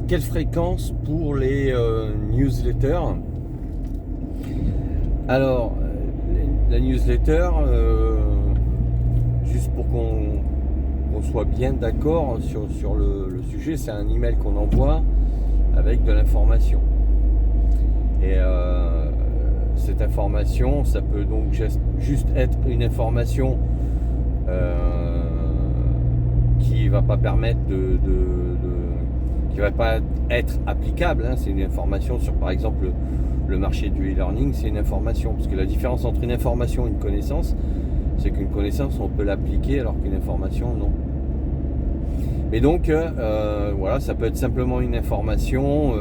quelle fréquence pour les newsletters? Alors, la newsletter, juste pour qu'on soit bien d'accord sur le sujet, c'est un email qu'on envoie avec de l'information. Et cette information, ça peut donc juste être une information qui va pas permettre qui va pas être applicable, hein. C'est une information sur, par exemple, le marché du e-learning, c'est une information, parce que la différence entre une information et une connaissance, c'est qu'une connaissance, on peut l'appliquer, alors qu'une information, non. Et donc, voilà, ça peut être simplement une information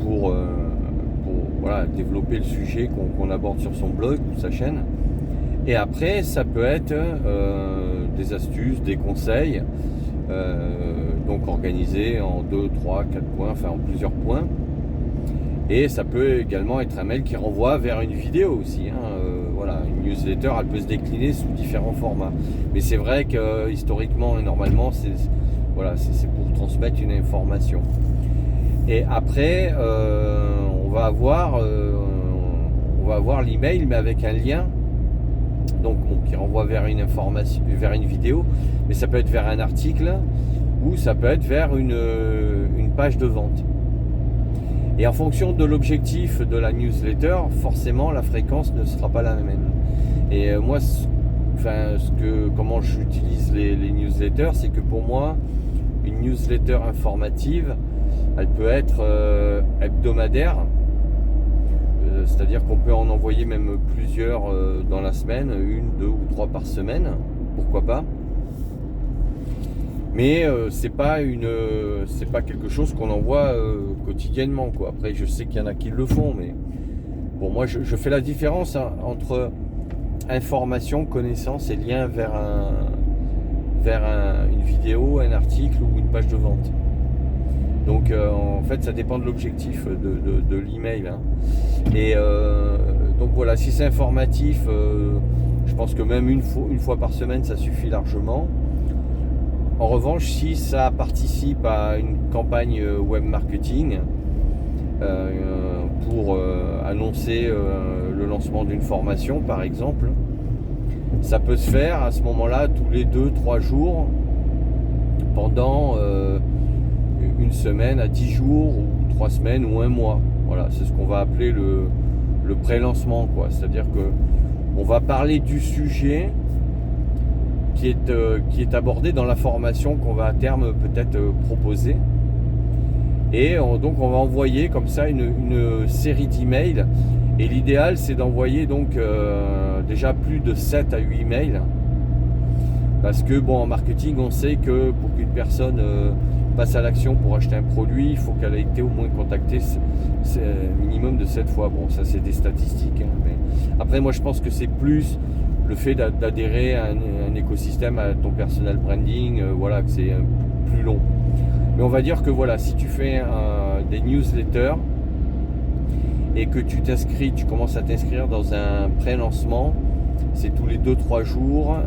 pour voilà, développer le sujet qu'on aborde sur son blog ou sa chaîne. Et après, ça peut être des astuces, des conseils, donc organisés en 2, 3, 4 points, enfin en plusieurs points. Et ça peut également être un mail qui renvoie vers une vidéo aussi, hein. Voilà, une newsletter, elle peut se décliner sous différents formats. Mais c'est vrai que historiquement et normalement, c'est pour transmettre une information. Et après, on va avoir l'email, mais avec un lien, donc qui renvoie vers une information, vers une vidéo, mais ça peut être vers un article ou ça peut être vers une page de vente. Et en fonction de l'objectif de la newsletter, forcément la fréquence ne sera pas la même. Et moi, comment j'utilise les newsletters, c'est que pour moi, une newsletter informative, elle peut être hebdomadaire, c'est-à-dire qu'on peut en envoyer même plusieurs dans la semaine, 1, 2 ou 3 par semaine, pourquoi pas. Mais c'est pas quelque chose qu'on envoie quotidiennement, quoi. Après, je sais qu'il y en a qui le font, mais bon, moi je fais la différence, hein, entre information, connaissance et lien vers une vidéo, un article ou une page de vente. Donc en fait, ça dépend de l'objectif de l'email, hein. Et donc voilà, si c'est informatif, je pense que même une fois par semaine, ça suffit largement. En revanche, si ça participe à une campagne web marketing pour annoncer le lancement d'une formation, par exemple, ça peut se faire à ce moment-là tous les 2-3 jours pendant une semaine à 10 jours ou 3 semaines ou un mois. Voilà, c'est ce qu'on va appeler le pré-lancement, quoi. C'est-à-dire que on va parler du sujet qui est abordé dans la formation qu'on va à terme peut-être proposer. Et donc on va envoyer comme ça une série d'emails. Et l'idéal, c'est d'envoyer donc déjà plus de 7 à 8 emails. Parce que bon, en marketing, on sait que pour qu'une personne passe à l'action pour acheter un produit, il faut qu'elle ait été au moins contactée minimum de 7 fois. Bon, ça c'est des statistiques, hein, mais après, moi je pense que c'est plus le fait d'adhérer à un écosystème, à ton personal branding, voilà, que c'est plus long. Mais on va dire que voilà, si tu fais des newsletters et que tu commences à t'inscrire dans un pré-lancement, c'est tous les 2-3 jours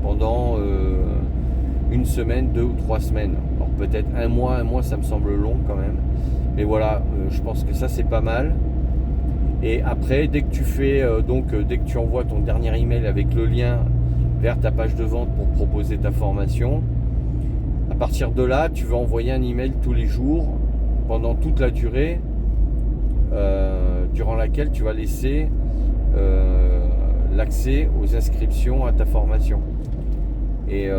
pendant une semaine, 2 ou 3 semaines. Alors peut-être un mois ça me semble long quand même. Mais voilà, je pense que ça c'est pas mal. Et après, dès que tu envoies ton dernier email avec le lien vers ta page de vente pour proposer ta formation, à partir de là, tu vas envoyer un email tous les jours pendant toute la durée durant laquelle tu vas laisser l'accès aux inscriptions à ta formation. Et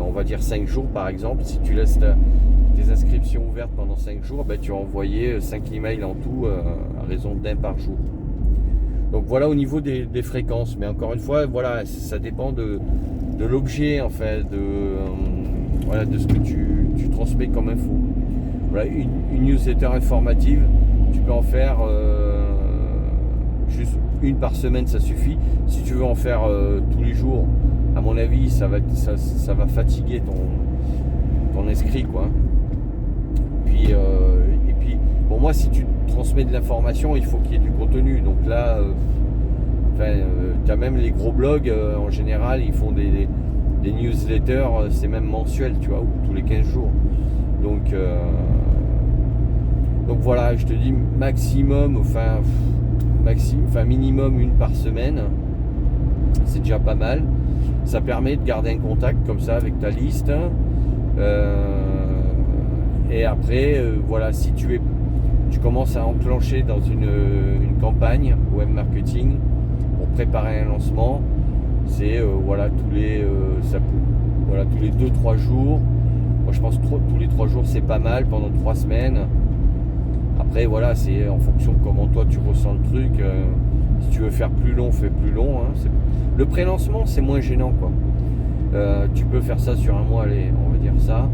on va dire 5 jours par exemple, si tu laisses tes inscriptions ouvertes pendant 5 jours, ben, tu vas envoyer 5 emails en tout à raison d'un par jour. Donc voilà au niveau des fréquences, mais encore une fois, voilà, ça dépend de l'objet, en fait, de ce que tu transmets comme info. Voilà, une newsletter informative, tu peux en faire juste une par semaine, ça suffit. Si tu veux en faire tous les jours, à mon avis, ça va fatiguer ton esprit, quoi. Et puis, pour moi, si tu transmets de l'information, il faut qu'il y ait du contenu. Donc là, tu as même les gros blogs, en général, ils font des newsletters, c'est même mensuel, tu vois, ou tous les 15 jours. Donc voilà, je te dis maximum, minimum une par semaine, c'est déjà pas mal. Ça permet de garder un contact comme ça avec ta liste. Et après, voilà, si tu commences à enclencher dans une campagne web marketing pour préparer un lancement, c'est tous les 2-3 jours. Moi je pense que tous les 3 jours c'est pas mal pendant 3 semaines. Après voilà, c'est en fonction de comment toi tu ressens le truc. Si tu veux faire plus long, fais plus long. Le pré-lancement c'est moins gênant quoi. Tu peux faire ça sur un mois, allez, on va dire ça.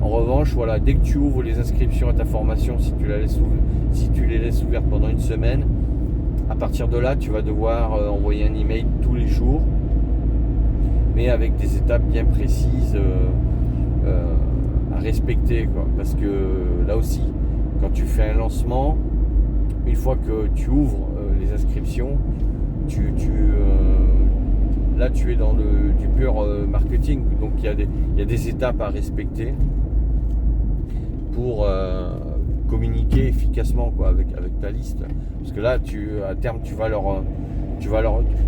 En revanche, voilà, dès que tu ouvres les inscriptions à ta formation, si tu les laisses ouvertes pendant une semaine, à partir de là, tu vas devoir envoyer un email tous les jours, mais avec des étapes bien précises à respecter, quoi. Parce que là aussi, quand tu fais un lancement, une fois que tu ouvres les inscriptions, là tu es dans du pur marketing, donc il y a des étapes à respecter pour communiquer efficacement quoi, avec ta liste. Parce que là, à terme, tu vas leur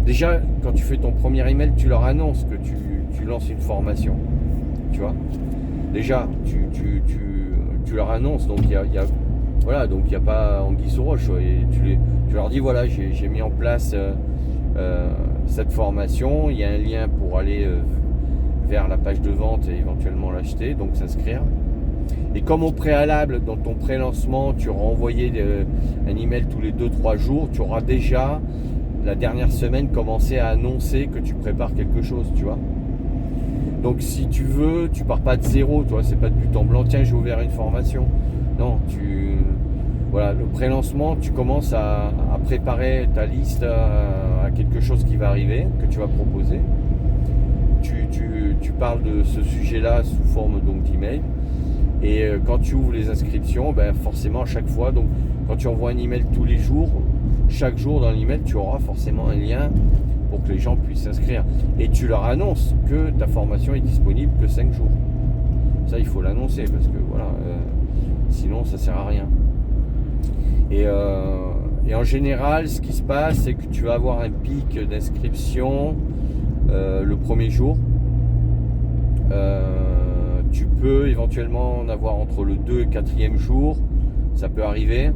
déjà, quand tu fais ton premier email, tu leur annonces que tu lances une formation. Tu vois, déjà, tu leur annonces, donc il y a pas anguille sous roche. Et tu leur dis voilà, j'ai mis en place cette formation, il y a un lien pour aller vers la page de vente et éventuellement l'acheter, donc s'inscrire. Et comme au préalable, dans ton pré-lancement, tu auras envoyé un email tous les 2-3 jours, tu auras déjà la dernière semaine commencé à annoncer que tu prépares quelque chose, tu vois. Donc si tu veux, tu pars pas de zéro, toi, c'est pas de but en blanc, tiens j'ai ouvert une formation. Non, le pré-lancement, tu commences à préparer ta liste à quelque chose qui va arriver, que tu vas proposer. Tu parles de ce sujet-là sous forme donc d'email. Et quand tu ouvres les inscriptions, forcément à chaque fois, donc quand tu envoies un email tous les jours, chaque jour dans l'email, tu auras forcément un lien pour que les gens puissent s'inscrire. Et tu leur annonces que ta formation est disponible que 5 jours. Ça, il faut l'annoncer parce que voilà, sinon ça sert à rien. Et en général, ce qui se passe, c'est que tu vas avoir un pic d'inscription le premier jour. Tu peux éventuellement en avoir entre le 2 et 4e jour, ça peut arriver.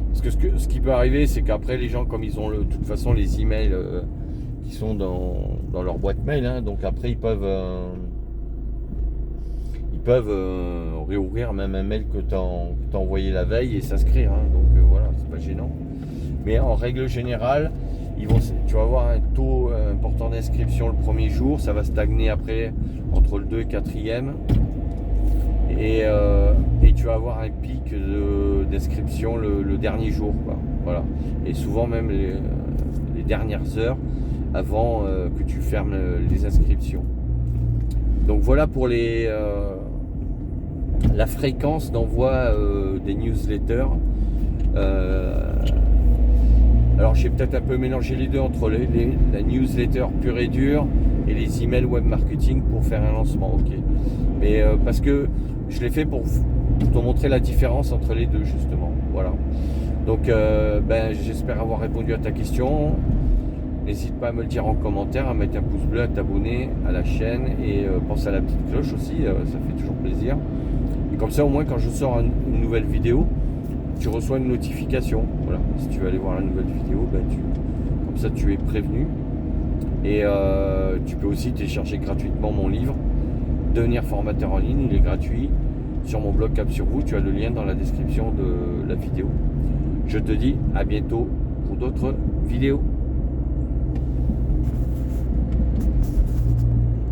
Parce que ce qui peut arriver, c'est qu'après les gens, comme ils ont de toute façon les emails qui sont dans leur boîte mail, donc après ils peuvent réouvrir même un mail que tu as envoyé la veille et s'inscrire. Donc voilà, c'est pas gênant. Mais en règle générale, tu vas avoir un taux important d'inscription le premier jour, ça va stagner après entre le 2 et 4e. Et tu vas avoir un pic d'inscription le dernier jour, quoi. Voilà. Et souvent même les dernières heures avant que tu fermes les inscriptions. Donc voilà pour la fréquence d'envoi des newsletters. Alors j'ai peut-être un peu mélangé les deux entre la newsletter pure et dure et les emails web marketing pour faire un lancement, ok. Mais parce que je l'ai fait pour te montrer la différence entre les deux justement. Voilà. Donc j'espère avoir répondu à ta question. N'hésite pas à me le dire en commentaire, à mettre un pouce bleu, à t'abonner à la chaîne et pense à la petite cloche aussi, ça fait toujours plaisir. Et comme ça au moins quand je sors une nouvelle vidéo, tu reçois une notification. Voilà. Si tu veux aller voir la nouvelle vidéo, comme ça tu es prévenu. Et tu peux aussi télécharger gratuitement mon livre Devenir formateur en ligne, il est gratuit sur mon blog Cap sur vous, tu as le lien dans la description de la vidéo. Je te dis à bientôt pour d'autres vidéos.